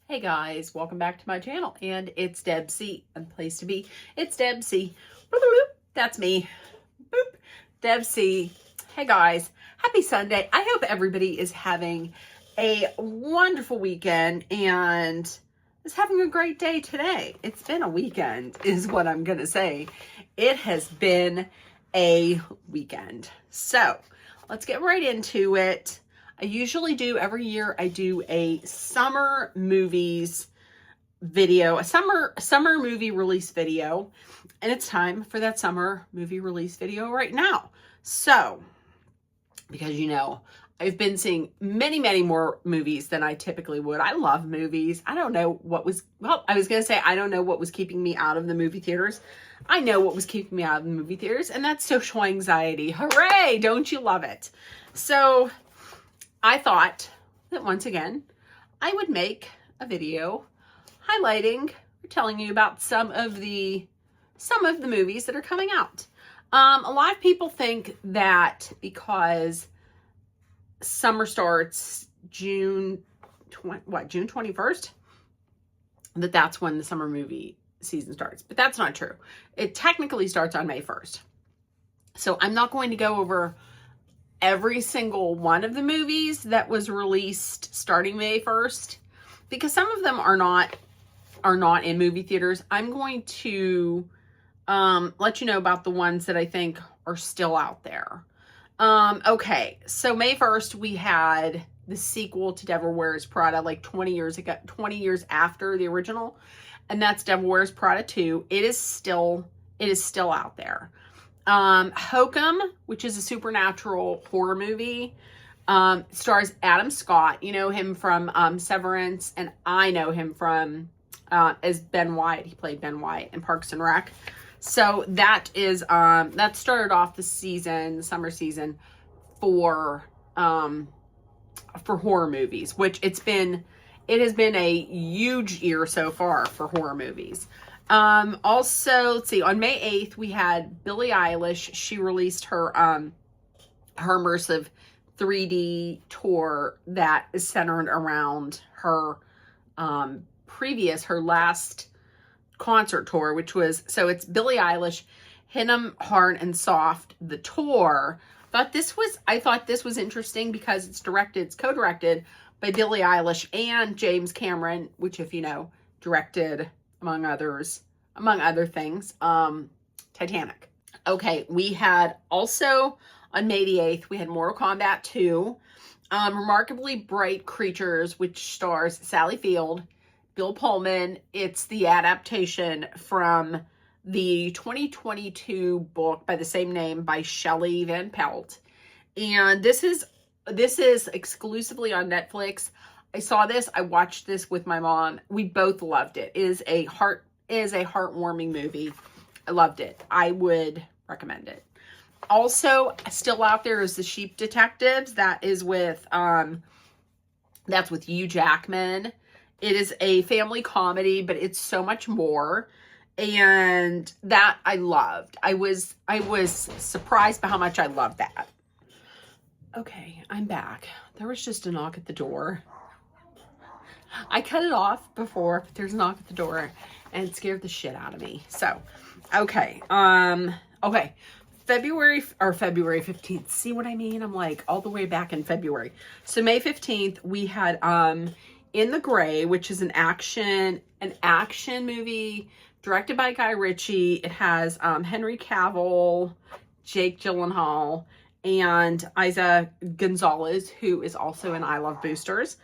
Hey guys, welcome back to my channel, and it's Deb C. And the place to be, it's Deb C. Boop, boop, boop. That's me. Boop. Deb C. Hey guys, happy Sunday. I hope everybody is having a wonderful weekend and is having a great day today. It's been a weekend, is what I'm going to say. It has been a weekend. So let's get right into it. I usually do every year. I do a summer movies video, a summer movie release video, and it's time for that summer movie release video right now. So, because I've been seeing many more movies than I typically would. I love movies. I don't know what was, I was going to say, I don't know what was keeping me out of the movie theaters. I know what was keeping me out of the movie theaters, and that's social anxiety. Hooray! Don't you love it? So I thought that once again, I would make a video highlighting or telling you about some of the movies that are coming out. A lot of people think that because summer starts June 21st, that's when the summer movie season starts. But that's not true. It technically starts on May 1st. So I'm not going to go over every single one of the movies that was released starting May 1st, because some of them are not in movie theaters. I'm going to let you know about the ones that I think are still out there. Okay, so May 1st we had the sequel to Devil Wears Prada, like 20 years ago, 20 years after the original, and that's Devil Wears Prada 2. It is still out there. Hokum, which is a supernatural horror movie, stars Adam Scott. You know him from Severance, and I know him from as Ben Wyatt. He played Ben Wyatt in Parks and Rec. So that is that started off the summer season for horror movies, which it has been a huge year so far for horror movies. Also, let's see, on May 8th, we had Billie Eilish. She released her immersive 3D tour that is centered around her her last concert tour, which was, so it's Billie Eilish, Hit 'Em Hard and Soft, the tour. I thought this was interesting because it's co-directed by Billie Eilish and James Cameron, which, if you know, directed among other things, Titanic. Okay, we had also on May the 8th, we had Mortal Kombat 2, Remarkably Bright Creatures, which stars Sally Field, Bill Pullman. It's the adaptation from the 2022 book by the same name by Shelley Van Pelt. And this is exclusively on Netflix. I saw this. I watched this with my mom. We both loved it. It is a heartwarming movie. I loved it. I would recommend it. Also, still out there is The Sheep Detectives. That is with that's with Hugh Jackman. It is a family comedy, but it's so much more. And that I loved. I was surprised by how much I loved that. Okay, I'm back. There was just a knock at the door. I cut it off before, but there's a knock at the door and it scared the shit out of me. So, okay. Okay. February 15th. See what I mean? I'm like all the way back in February. So May 15th, we had In the Gray, which is an action movie directed by Guy Ritchie. It has Henry Cavill, Jake Gyllenhaal, and Isa Gonzalez, who is also in I Love Boosters.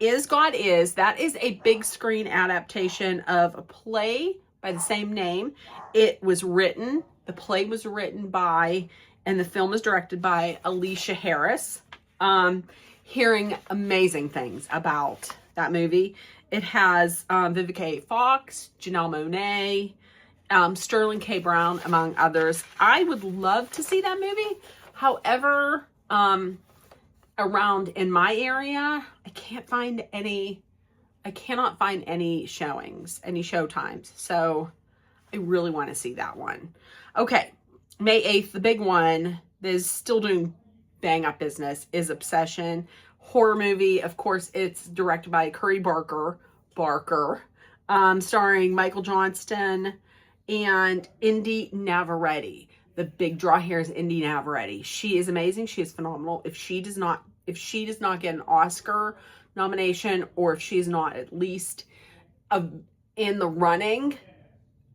Is God Is, that is a big screen adaptation of a play by the same name. The play was written by, and the film was directed by Alicia Harris. Hearing amazing things about that movie. It has Vivica A. Fox, Janelle Monáe, Sterling K. Brown, among others. I would love to see that movie. However, around in my area, I cannot find any showings, any show times. So I really want to see that one. Okay, May 8th, the big one that is still doing bang up business is Obsession. horror movie. Of course, it's directed by Curry Barker, starring Michael Johnston and Indy Navarrete. The big draw here is Indy Navarrete. She is amazing. She is phenomenal. If she does not get an Oscar nomination, or if she is not at least in the running,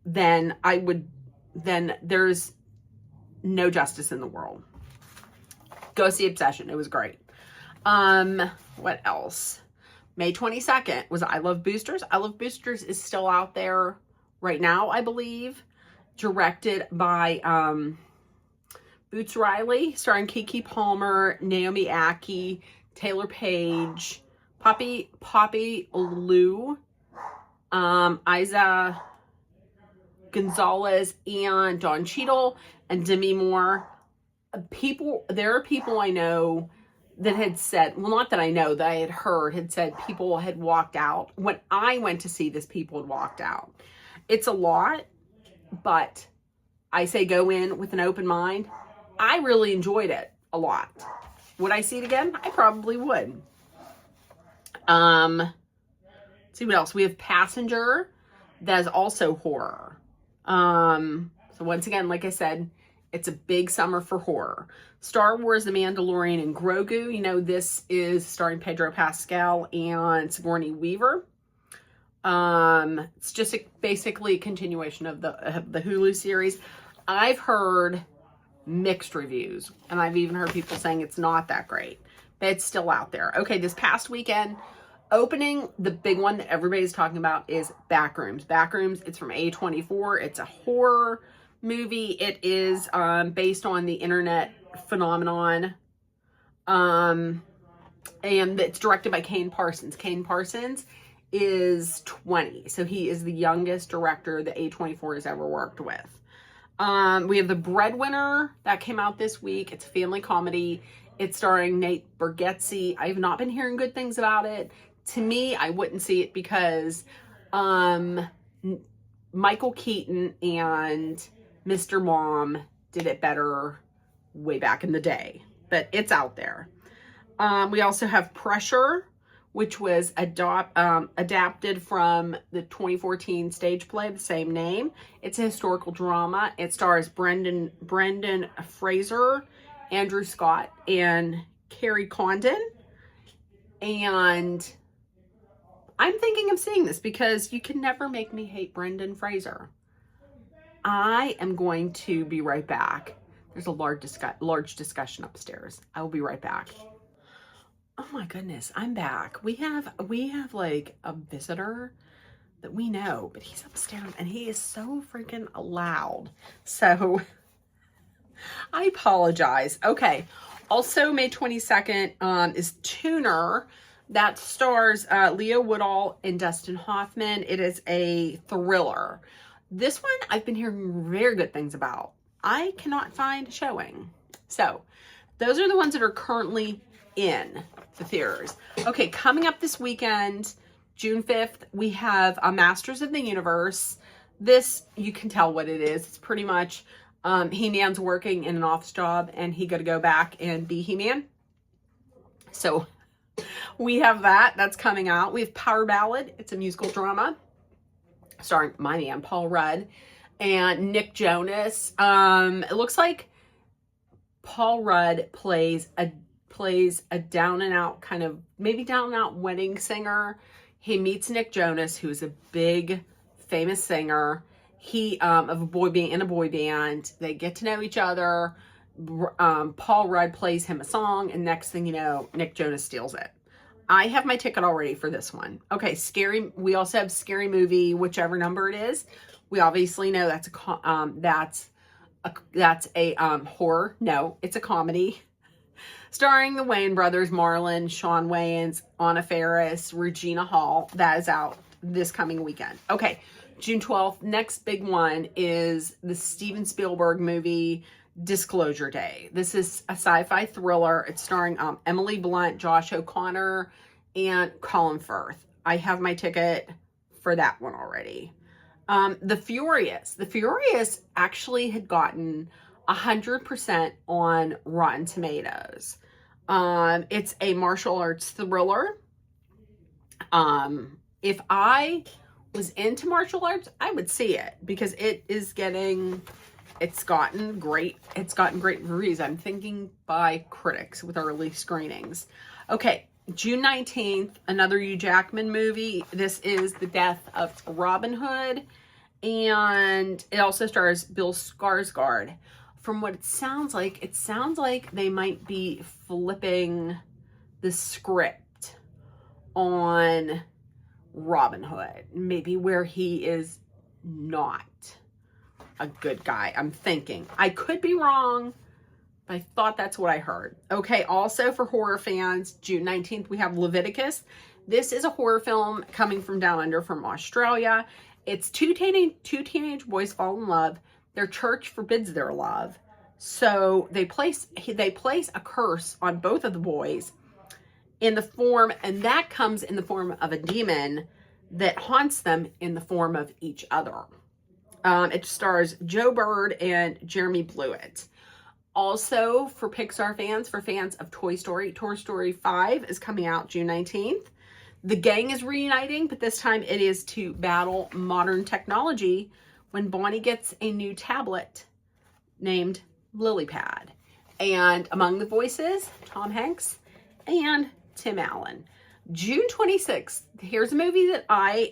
then there's no justice in the world. Go see Obsession. It was great. What else? May 22nd was I Love Boosters. I Love Boosters is still out there right now, I believe. Directed by Boots Riley, starring Keke Palmer, Naomi Ackie, Taylor Page, Poppy Liu, Isa Gonzalez, and Don Cheadle, and Demi Moore. There are people I know that had said, well, not that I know, that I had heard, had said people had walked out. When I went to see this, people had walked out. It's a lot, but I say go in with an open mind. I really enjoyed it a lot. Would I see it again? I probably would. Let's see what else. We have Passenger. That is also horror. So once again, like I said, it's a big summer for horror. Star Wars, The Mandalorian, and Grogu. You know, this is starring Pedro Pascal and Sigourney Weaver. It's just basically a continuation of the Hulu series. I've heard mixed reviews, and I've even heard people saying it's not that great, but it's still out there. Okay, this past weekend, opening, the big one that everybody's talking about is Backrooms. Backrooms, it's from A24. It's a horror movie. It is based on the internet phenomenon, and it's directed by Kane Parsons. Kane Parsons is 20, so he is the youngest director that A24 has ever worked with. We have The Breadwinner that came out this week. It's a family comedy. It's starring Nate Bargatze. I've not been hearing good things about it. To me, I wouldn't see it because Michael Keaton and Mr. Mom did it better way back in the day, but it's out there. We also have Pressure, which was adapted from the 2014 stage play, the same name. It's a historical drama. It stars Brendan Fraser, Andrew Scott, and Carrie Condon. And I'm thinking of seeing this because you can never make me hate Brendan Fraser. I am going to be right back. There's a large discussion upstairs. I will be right back. Oh my goodness, I'm back. We have like a visitor that we know, but he's upstairs and he is so freaking loud. So I apologize. Okay. Also, May 22nd is Tuner. That stars Leo Woodall and Dustin Hoffman. It is a thriller. This one I've been hearing very good things about. I cannot find a showing. So those are the ones that are currently in the theaters. Okay, coming up this weekend, June 5th, we have Masters of the Universe. This, you can tell what it is. It's pretty much He-Man's working in an office job and he got to go back and be He-Man. So we have that. That's coming out. We have Power Ballad. It's a musical drama starring my man, Paul Rudd, and Nick Jonas. It looks like Paul Rudd plays a down and out kind of, maybe down and out wedding singer. He meets Nick Jonas, who's a big famous singer. He of a boy band. They get to know each other. Paul Rudd plays him a song, and next thing you know, Nick Jonas steals it. I have my ticket already for this one. Okay, Scary. We also have Scary Movie, whichever number it is. We obviously know that's a horror. No, it's a comedy. Starring the Wayans brothers, Marlon, Shawn Wayans, Anna Faris, Regina Hall. That is out this coming weekend. Okay, June 12th. Next big one is the Steven Spielberg movie, Disclosure Day. This is a sci-fi thriller. It's starring Emily Blunt, Josh O'Connor, and Colin Firth. I have my ticket for that one already. The Furious actually had gotten 100% on Rotten Tomatoes. It's a martial arts thriller. If I was into martial arts, I would see it because it's gotten great reviews. I'm thinking by critics with early screenings. Okay, June 19th, another Hugh Jackman movie. This is The Death of Robin Hood, and it also stars Bill Skarsgård. From what it sounds like they might be flipping the script on Robin Hood, maybe where he is not a good guy. I'm thinking. I could be wrong, but I thought that's what I heard. Okay, also for horror fans, June 19th, we have Leviticus. This is a horror film coming from down under from Australia. It's two teenage boys fall in love. Their church forbids their love. So they place a curse on both of the boys and that comes in the form of a demon that haunts them in the form of each other. It stars Joe Bird and Jeremy Blewett. Also for Pixar fans, for fans of Toy Story 5 is coming out June 19th. The gang is reuniting, but this time it is to battle modern technology when Bonnie gets a new tablet named Lilypad. And among the voices, Tom Hanks and Tim Allen. June 26th, here's a movie that I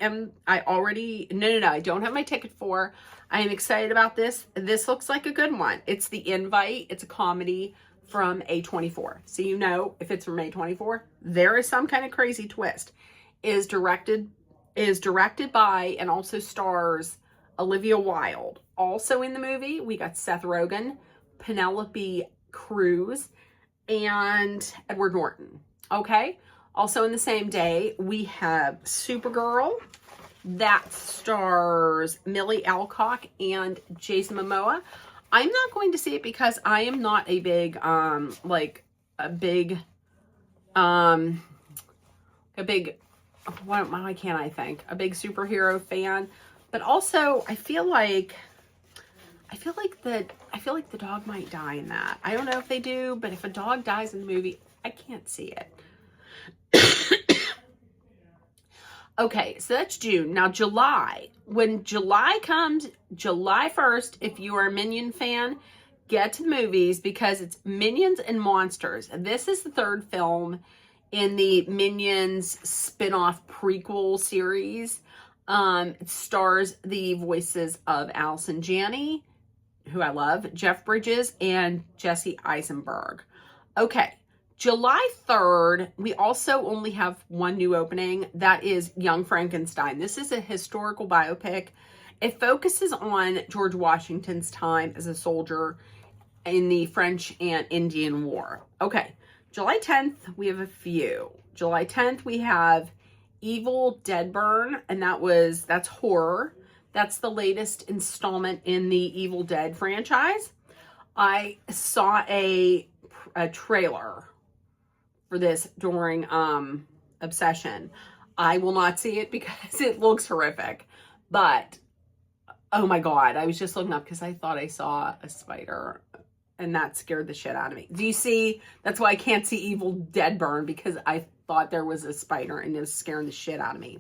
don't have my ticket for. I am excited about this. This looks like a good one. It's The Invite. It's a comedy from A24. So you know if it's from A24, there is some kind of crazy twist. Is directed by and also stars Olivia Wilde. Also in the movie, we got Seth Rogen, Penelope Cruz, and Edward Norton. Okay. Also in the same day, we have Supergirl. That stars Millie Alcock and Jason Momoa. I'm not going to see it because I am not a big, why can't I think? A big superhero fan. But also, I feel like the dog might die in that. I don't know if they do, but if a dog dies in the movie, I can't see it. Okay, so that's June. Now July. When July comes, July 1st, if you are a Minion fan, get to the movies because it's Minions and Monsters. This is the third film in the Minions spin-off prequel series. It stars the voices of Allison Janney, who I love, Jeff Bridges, and Jesse Eisenberg. Okay. July 3rd, we also only have one new opening. That is Young Frankenstein. This is a historical biopic. It focuses on George Washington's time as a soldier in the French and Indian War. Okay, July 10th, we have a few. July 10th, we have Evil Dead Burn, and that's horror. That's the latest installment in the Evil Dead franchise. I saw a trailer for this during Obsession. I will not see it because it looks horrific. But, oh my God, I was just looking up because I thought I saw a spider and that scared the shit out of me. Do you see? That's why I can't see Evil Dead Burn, because I thought there was a spider and it was scaring the shit out of me.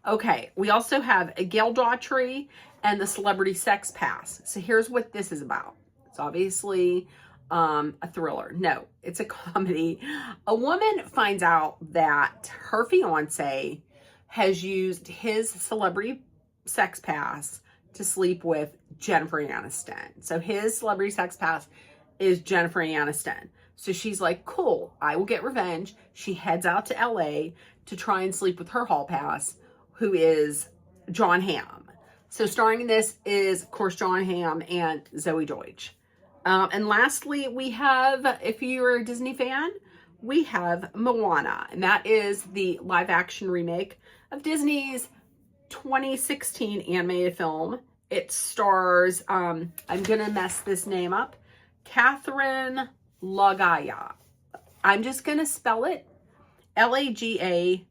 Okay, we also have a Gail Daughtry and the Celebrity Sex Pass. So here's what this is about. It's obviously a thriller. No, it's a comedy. A woman finds out that her fiance has used his celebrity sex pass to sleep with Jennifer Aniston. So his celebrity sex pass is Jennifer Aniston. So she's like, cool, I will get revenge. She heads out to LA to try and sleep with her hall pass, who is Jon Hamm. So starring in this is, of course, Jon Hamm and Zoe Deutch. And lastly, we have, if you're a Disney fan, we have Moana. And that is the live action remake of Disney's 2016 animated film. It stars, I'm going to mess this name up, Catherine Lagaya. I'm just going to spell it Laga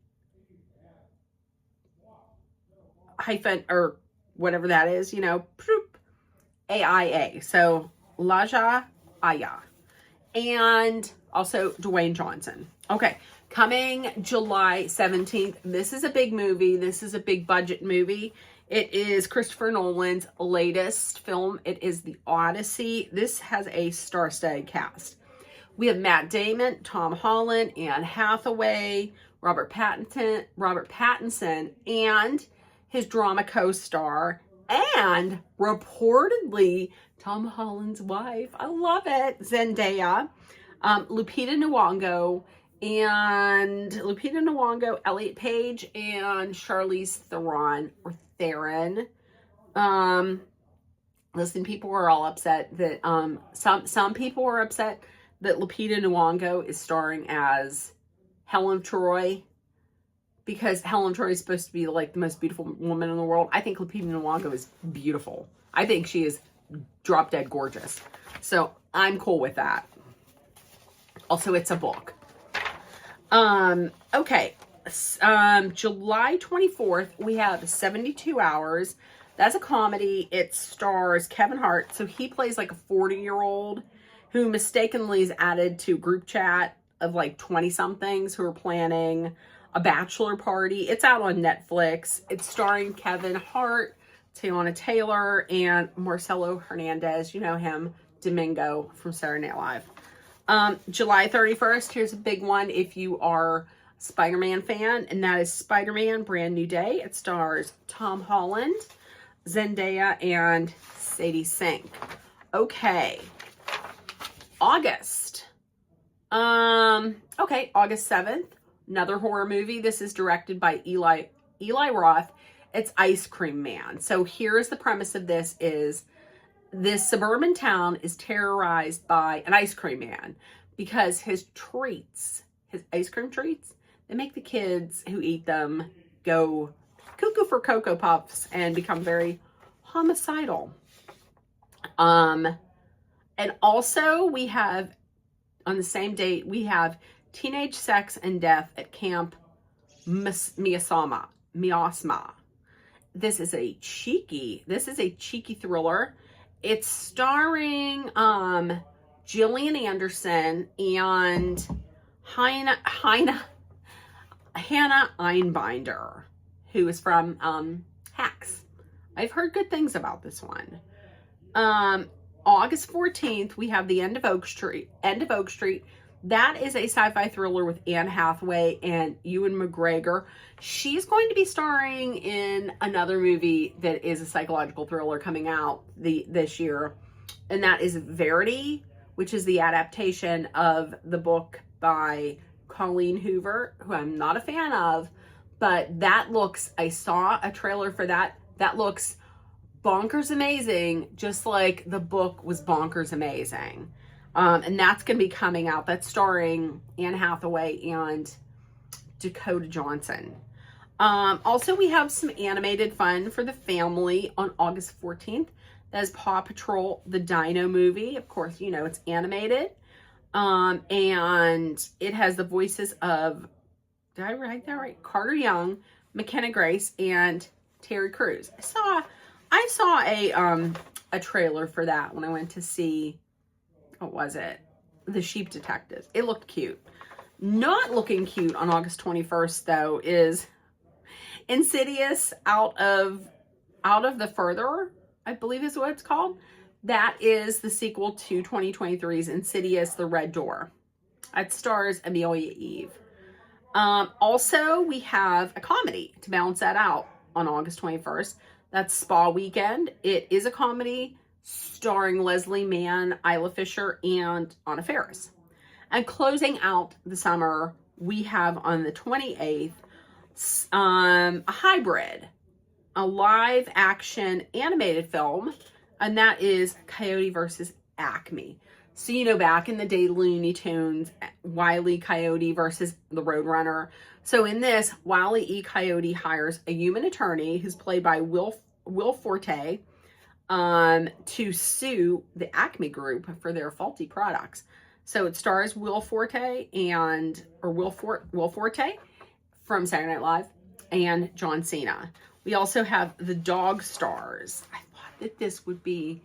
hyphen, or whatever that is, you know, AIA. So Laja Aya. And Also, Dwayne Johnson. Okay, coming July 17th. This is a big movie. This is a big budget movie. It is Christopher Nolan's latest film. It is The Odyssey. This has a star-studded cast. We have Matt Damon, Tom Holland, Anne Hathaway, Robert Pattinson, and his drama co-star, and reportedly Tom Holland's wife. I love it. Zendaya, Lupita Nyong'o, Elliot Page, and Charlize Theron. Listen, people are all upset that some people are upset that Lupita Nyong'o is starring as Helen of Troy, because Helen of Troy is supposed to be like the most beautiful woman in the world. I think Lupita Nyong'o is beautiful. I think she is drop dead gorgeous. So I'm cool with that. Also, it's a book. Okay. July 24th, we have 72 Hours. That's a comedy. It stars Kevin Hart. So he plays like a 40-year-old who mistakenly is added to a group chat of like 20-somethings who are planning a bachelor party. It's out on Netflix. It's starring Kevin Hart, Tiana Taylor, and Marcelo Hernandez. You know him, Domingo from Saturday Night Live. July 31st, here's a big one if you are a Spider-Man fan, and that is Spider-Man Brand New Day. It stars Tom Holland, Zendaya, and Sadie Sink. Okay. August. Okay, August 7th, another horror movie. This is directed by Eli Roth. It's Ice Cream Man. So here's the premise of this: is this suburban town is terrorized by an ice cream man because his ice cream treats, they make the kids who eat them go cuckoo for Cocoa Puffs and become very homicidal. And also we have, on the same date, we have Teenage Sex and Death at Camp Miasma. This is a cheeky thriller. It's starring Gillian Anderson and Hannah Einbinder, who is from Hacks. I've heard good things about this one. August 14th, we have The End of Oak Street. That is a sci-fi thriller with Anne Hathaway and Ewan McGregor. She's going to be starring in another movie that is a psychological thriller coming out this year, and that is Verity, which is the adaptation of the book by Colleen Hoover, who I'm not a fan of, but I saw a trailer for that. That looks bonkers amazing, just like the book was bonkers amazing. And that's going to be coming out. That's starring Anne Hathaway and Dakota Johnson. Also, we have some animated fun for the family on August 14th. That is Paw Patrol, the Dino movie. Of course, you know, it's animated. And it has the voices of, did I write that right? Carter Young, McKenna Grace, and Terry Crews. I saw a trailer for that when I went to see, what was it? The Sheep Detectives. It looked cute. Not looking cute on August 21st, though, is Insidious Out of the Further, I believe is what it's called. That is the sequel to 2023's Insidious: The Red Door. It stars Amelia Eve. Also, we have a comedy to balance that out on August 21st. That's Spa Weekend. It is a comedy starring Leslie Mann, Isla Fisher, and Anna Faris. And closing out the summer, we have on the 28th, a hybrid, a live action animated film, and that is Coyote versus Acme. So, you know, back in the day, Looney Tunes, Wile E. Coyote versus the Roadrunner. So in this, Wile E. Coyote hires a human attorney who's played by Will Forte to sue the Acme Group for their faulty products. So it stars Will Forte from Saturday Night Live and John Cena. We also have the Dog Stars. I thought that this would be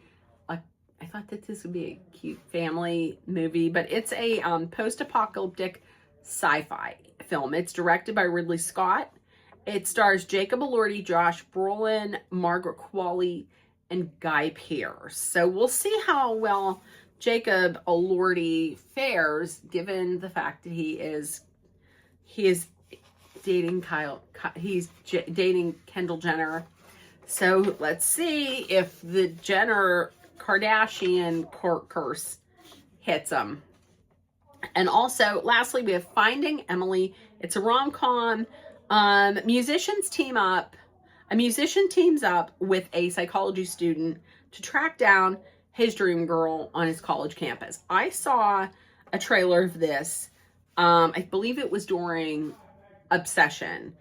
I thought that this would be a cute family movie, but it's a post-apocalyptic sci-fi film. It's directed by Ridley Scott. It stars Jacob Elordi, Josh Brolin, Margaret Qualley, and Guy Pearce. So we'll see how well Jacob Elordi fares, given the fact that he is dating dating Kendall Jenner. So let's see if the Jenner Kardashian curse hits him. And also, lastly, we have Finding Emily. It's a rom-com. Musicians team up. A musician teams up with a psychology student to track down his dream girl on his college campus. I saw a trailer of this. I believe it was during Obsession.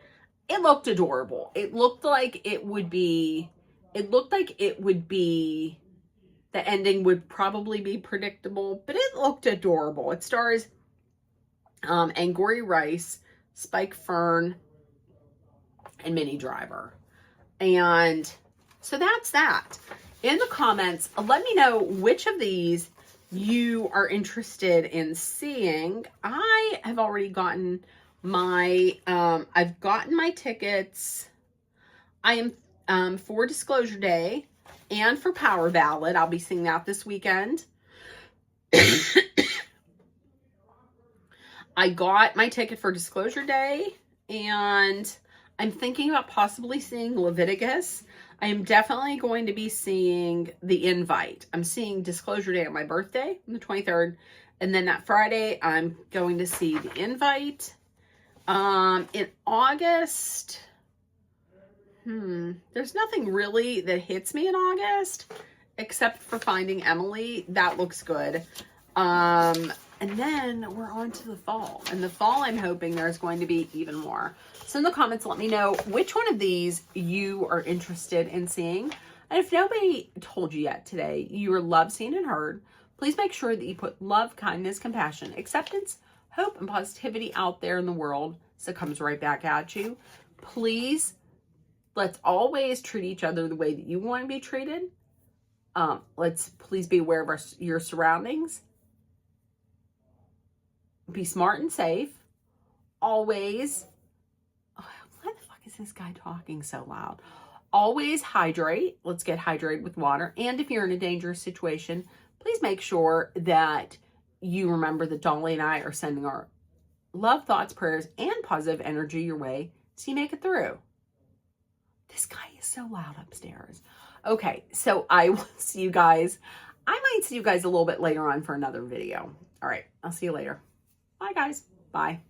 It looked adorable. It looked like it would be, the ending would probably be predictable, but it looked adorable. It stars Angourie Rice, Spike Fern, and Minnie Driver. And so that's that. In the comments, let me know which of these you are interested in seeing. I have already gotten my, I've gotten my tickets. I am for Disclosure Day and for Power Ballad. I'll be seeing that this weekend. I got my ticket for Disclosure Day, and I'm thinking about possibly seeing Leviticus. I am definitely going to be seeing The Invite. I'm seeing Disclosure Day on my birthday on the 23rd. And then that Friday, I'm going to see The Invite. In August, there's nothing really that hits me in August except for Finding Emily. That looks good. And then we're on to the fall. In the fall, I'm hoping there's going to be even more. So in the comments, let me know which one of these you are interested in seeing. And if nobody told you yet today, you are loved, seen, and heard, please make sure that you put love, kindness, compassion, acceptance, hope, and positivity out there in the world so it comes right back at you. Please, let's always treat each other the way that you want to be treated. Let's please be aware of your surroundings. Be smart and safe. Always, why the fuck is this guy talking so loud? Always hydrate. Let's get hydrated with water. And if you're in a dangerous situation, please make sure that you remember that Dolly and I are sending our love, thoughts, prayers, and positive energy your way so you make it through. This guy is so loud upstairs. Okay, so I will see you guys. I might see you guys a little bit later on for another video. All right, I'll see you later. Bye, guys. Bye.